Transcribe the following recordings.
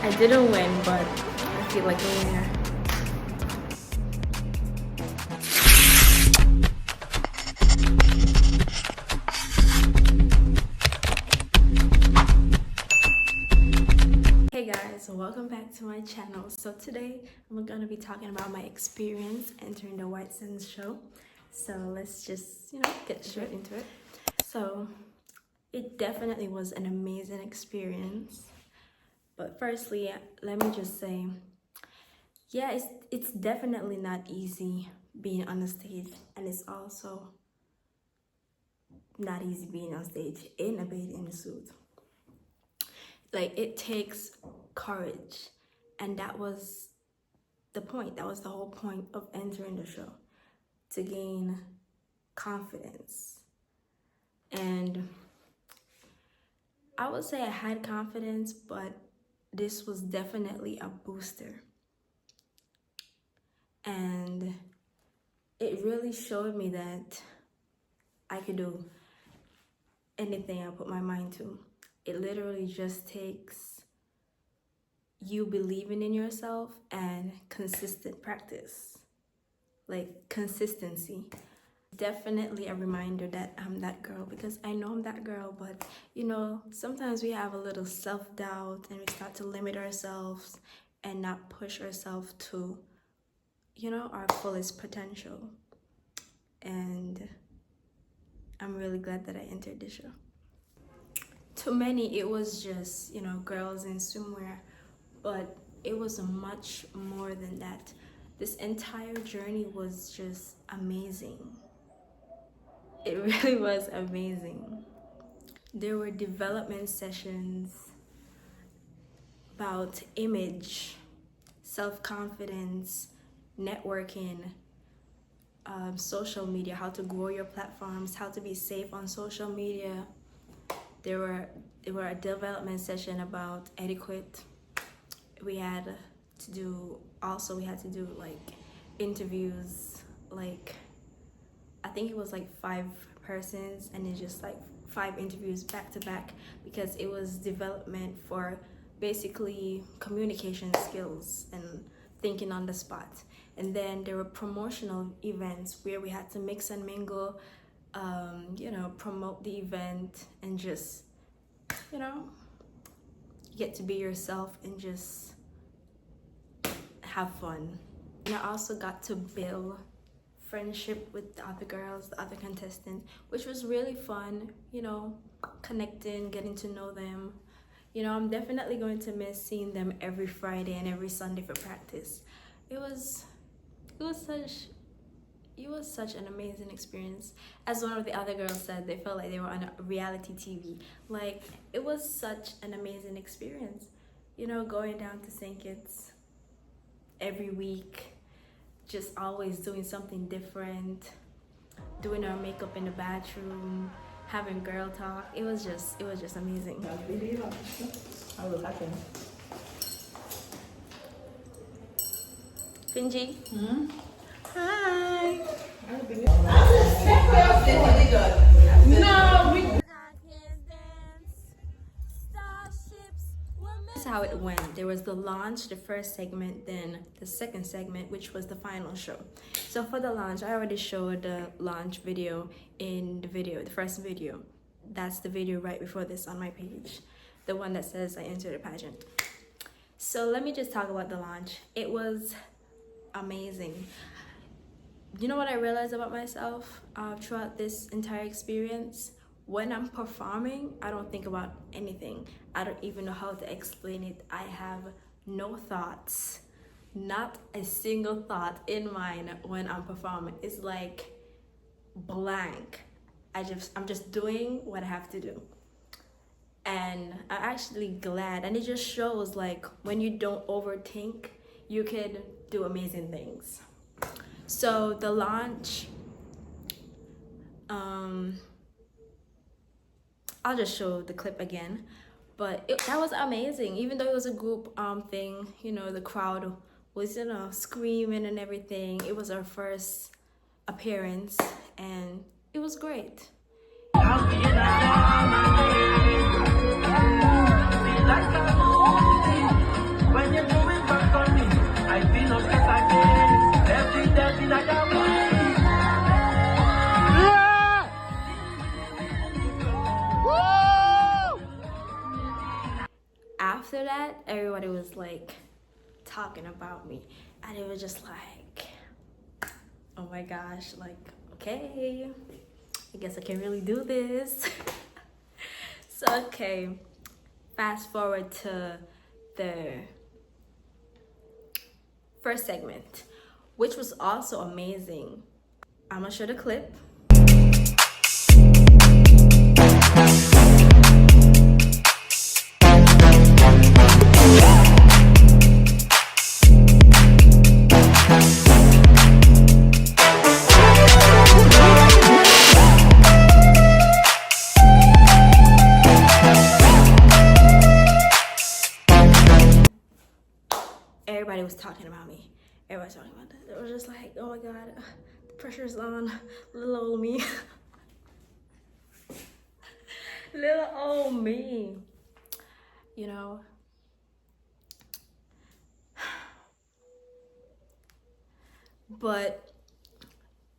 I didn't win, but I feel like a winner. Hey guys, welcome back to my channel. So today I'm going to be talking about my experience entering the White Sands show. So let's just, get straight into it. So it definitely was an amazing experience. But firstly, let me just say, yeah, it's definitely not easy being on the stage, and it's also not easy being on stage in a bathing suit. Like, it takes courage, and that was the point. That was the whole point of entering the show, to gain confidence. And I would say I had confidence, but this was definitely a booster. And it really showed me that I could do anything I put my mind to. It literally just takes you believing in yourself and consistent practice, like consistency. Definitely a reminder that I'm that girl, because I know I'm that girl, but sometimes we have a little self-doubt and we start to limit ourselves and not push ourselves to our fullest potential. And I'm really glad that I entered the show. To many, it was just, girls in swimwear, but it was much more than that. This entire journey was just amazing. It really was amazing. There were development sessions about image, self-confidence, networking, social media, how to grow your platforms, how to be safe on social media. There were a development session about etiquette. We had to do like interviews, like I think it was like 5 persons, and it's just like 5 interviews back to back, because it was development for basically communication skills and thinking on the spot. And then there were promotional events where we had to mix and mingle, promote the event and just, get to be yourself and just have fun. And I also got to build friendship with the other girls, the other contestants, which was really fun, connecting, getting to know them. I'm definitely going to miss seeing them every Friday and every Sunday for practice. It was such an amazing experience. As one of the other girls said, they felt like they were on a reality TV. Like, it was such an amazing experience. Going down to St. Kitts every week, just always doing something different, doing our makeup in the bathroom, having girl talk. It was just amazing. I was happy. Finji. Hi. This is how it went. There was the launch, the first segment, then the second segment, which was the final show. So for the launch, I already showed the launch video in the first video. That's the video right before this on my page, the one that says I entered a pageant. So let me just talk about the launch. It was amazing. You know what I realized about myself throughout this entire experience? When I'm performing, I don't think about anything. I don't even know how to explain it. I have no thoughts, not a single thought in mind when I'm performing. It's like blank. I'm just doing what I have to do. And I'm actually glad. And it just shows, like, when you don't overthink, you can do amazing things. So the launch, I'll just show the clip again, but that was amazing. Even though it was a group thing, the crowd was screaming and everything. It was our first appearance, and it was great. everybody was like talking about me, and it was just like, oh my gosh, like, okay, I guess I can really do this. So okay, fast forward to the first segment, which was also amazing. I'm gonna show the clip. Everybody was talking about me. Everybody was talking about that. It was just like, oh my god, the pressure's on little old me. Little old me. You know. But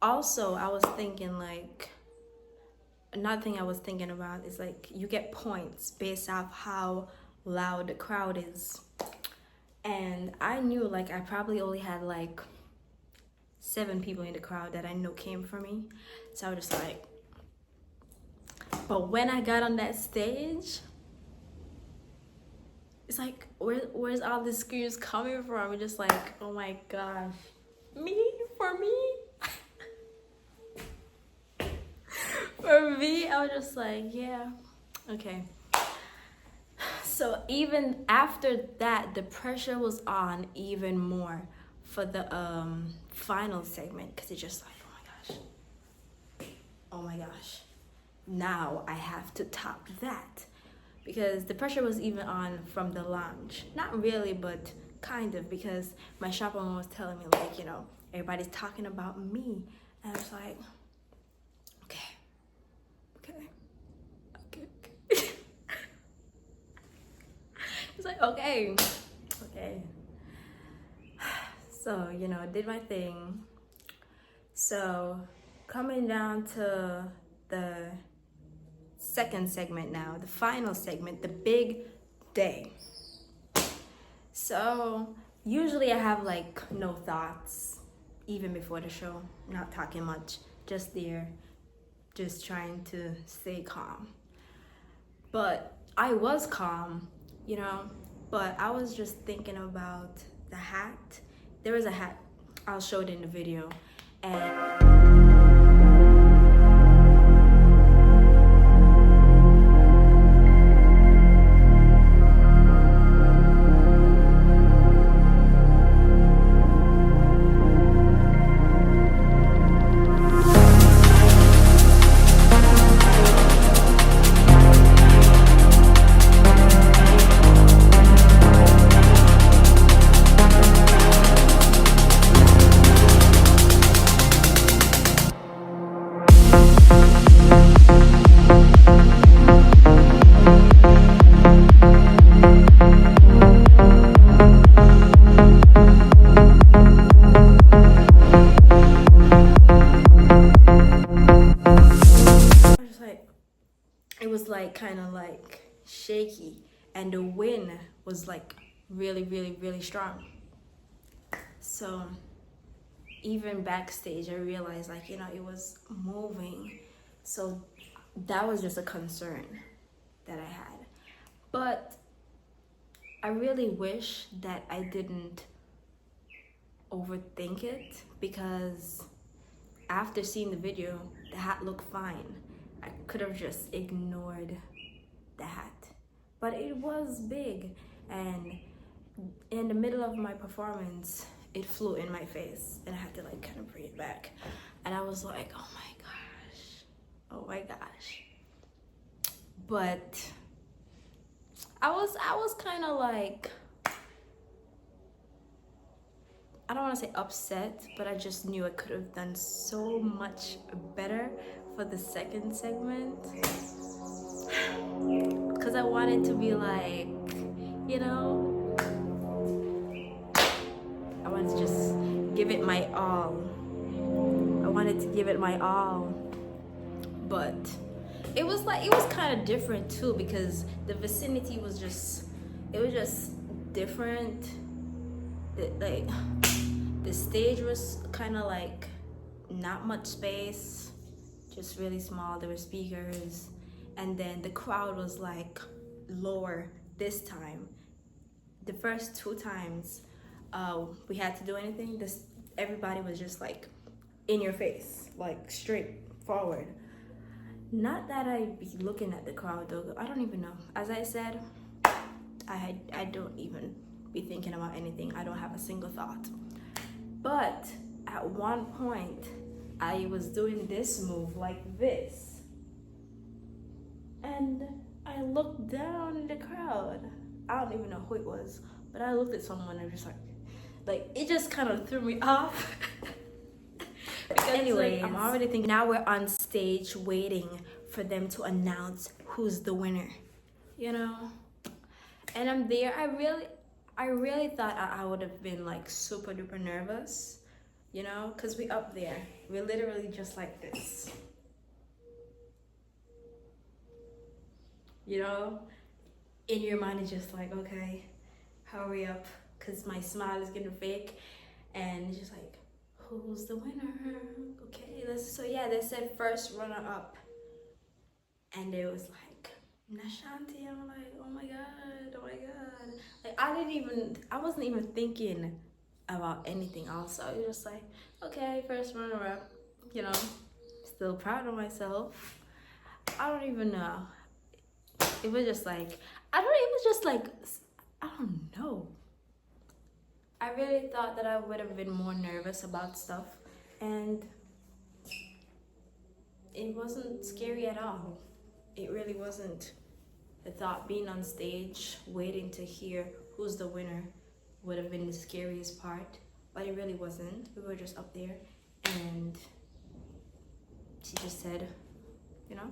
also I was thinking like, another thing I was thinking about is like, you get points based off how loud the crowd is. And I knew like I probably only had like 7 people in the crowd that I know came for me. So I was just like, but when I got on that stage, it's like, where's all the screams coming from? It's just like, oh my gosh, me? For me? For me, I was just like, yeah, okay. So even after that, the pressure was on even more for the final segment, because it's just like, oh my gosh, now I have to top that, because the pressure was even on from the lounge. Not really, but kind of, because my shop owner was telling me like, you know, everybody's talking about me, and I was like, okay. It's like, okay. So, you know, I did my thing. So, coming down to the second segment now, the final segment, the big day. So, usually I have like no thoughts, even before the show, not talking much, just there, just trying to stay calm. But I was calm, you know, but I was just thinking about the hat. There was a hat, I'll show it in the video, and it was like kind of like shaky, and the wind was like really strong. So even backstage I realized like, you know, it was moving. So that was just a concern that I had. But I really wish that I didn't overthink it, because after seeing the video, the hat looked fine. I could have just ignored the hat, but it was big, and in the middle of my performance, it flew in my face, and I had to like kind of bring it back, and I was like, oh my gosh. But I was kind of like, I don't want to say upset, but I just knew I could have done so much better for the second segment, because I wanted to be like, you know, I wanted to just give it my all. But it was kind of different too, because the vicinity was just different. Like the stage was kind of like not much space, just really small. There were speakers, and then the crowd was like lower this time. The first 2 times we had to do anything, everybody was just like in your face, like straight forward. Not that I be looking at the crowd though. I don't even know. As I said, I don't even be thinking about anything. I don't have a single thought. But at one point, I was doing this move like this, and I looked down in the crowd. I don't even know who it was, but I looked at someone and just like it just kind of threw me off. Anyway, I'm already thinking now we're on stage waiting for them to announce who's the winner, you know? And I'm there. I really thought I would have been like super duper nervous, you know? Because we up there. We're literally just like this. You know? In your mind it's just like, okay, hurry up. Because my smile is getting fake. And it's just like, who's the winner? Okay, so yeah, they said first runner up. And it was like, Nashanti. I'm like, oh my god. Like I wasn't even thinking about anything else. I was just like, okay, first runner up, you know, still proud of myself. I don't even know. It was just like, I don't know. I really thought that I would have been more nervous about stuff, and it wasn't scary at all. It really wasn't. I thought being on stage, waiting to hear who's the winner would have been the scariest part, but it really wasn't. We were just up there, and she just said, you know.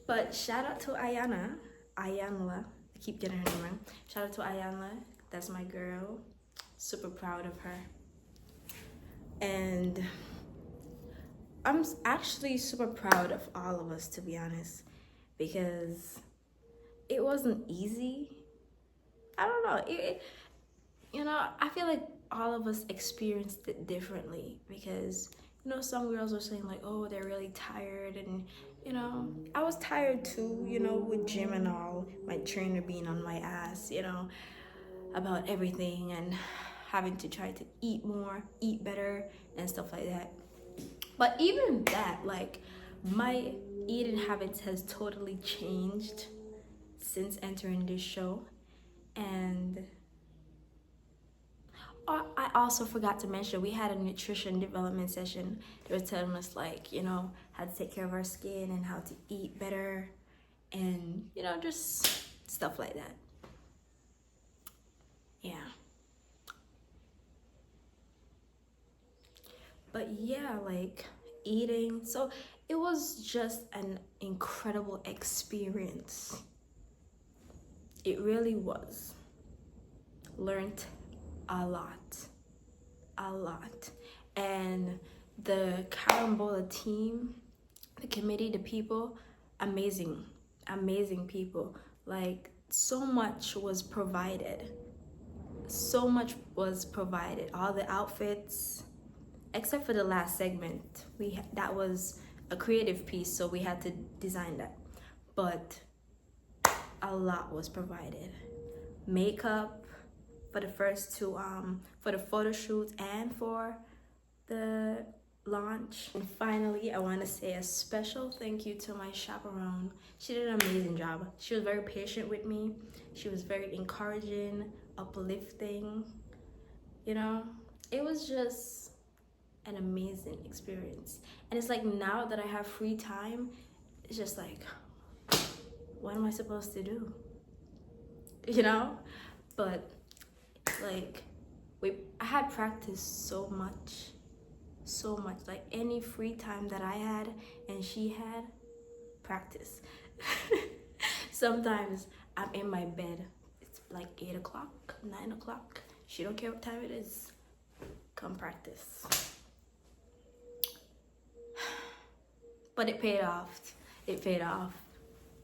But shout out to Ayanla. I keep getting her name wrong. Shout out to Ayanla. That's my girl. Super proud of her. And I'm actually super proud of all of us, to be honest, because it wasn't easy. I don't know. You know, I feel like all of us experienced it differently because, you know, some girls were saying like, oh, they're really tired. And, you know, I was tired too, you know, with gym and all, my trainer being on my ass, you know, about everything and having to try to eat more, eat better and stuff like that. But even that, like, my eating habits has totally changed since entering this show. And I also forgot to mention, we had a nutrition development session. They were telling us, like, you know, how to take care of our skin and how to eat better and, you know, just stuff like that. Yeah. But yeah, like eating. So it was just an incredible experience. It really was. Learned a lot. And the Carambola team, the committee, the people, amazing people. Like so much was provided. All the outfits, except for the last segment. That was a creative piece, so we had to design that. But a lot was provided. Makeup for the first two, for the photo shoots and for the launch. And finally, I want to say a special thank you to my chaperone. She did an amazing job. She was very patient with me. She was very encouraging, uplifting. You know, it was just an amazing experience. And it's like now that I have free time, it's just like, what am I supposed to do? You know? But like I had practiced so much. Like any free time that I had and she had, practice. Sometimes I'm in my bed, it's like 8 o'clock, 9 o'clock. She don't care what time it is. Come practice. But it paid off,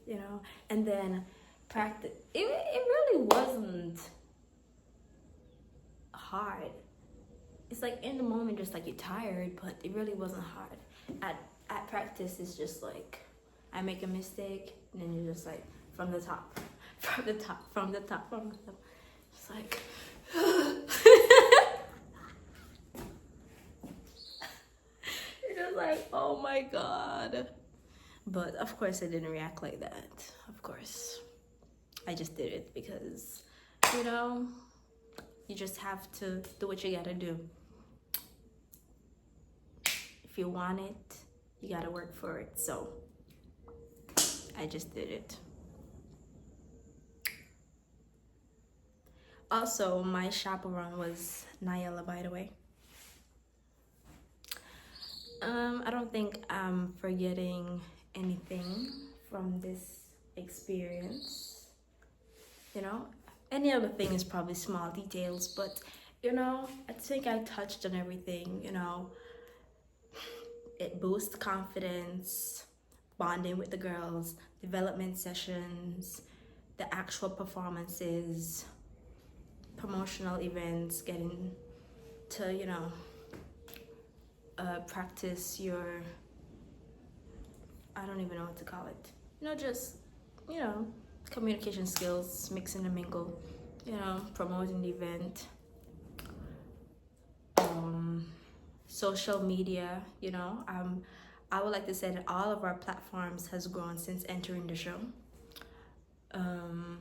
you know. And then practice, it really wasn't hard. It's like in the moment, just like you're tired, but it really wasn't hard. At practice, it's just like I make a mistake, and then you're just like from the top, from the top, from the top, from the top. It's like. You're just like, oh my god. But of course, I didn't react like that. Of course, I just did it because, you know, you just have to do what you gotta do. If you want it, you gotta work for it. So I just did it. Also, my chaperone was Nyla, by the way. I don't think I'm forgetting anything from this experience. You know, any other thing is probably small details, but you know, I think I touched on everything. You know, it boosts confidence, bonding with the girls, development sessions, the actual performances, promotional events, getting to, you know, practice your, I don't even know what to call it. You know, just, you know, communication skills, mixing and mingle, you know, promoting the event. Social media, you know, I would like to say that all of our platforms has grown since entering the show. And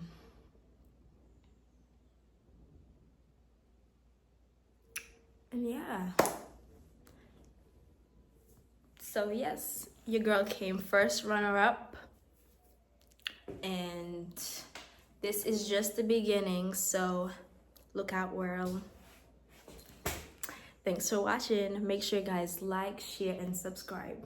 yeah. So yes, your girl came first runner-up. And this is just the beginning, so look out, world. Thanks for watching. Make sure you guys like, share, and subscribe.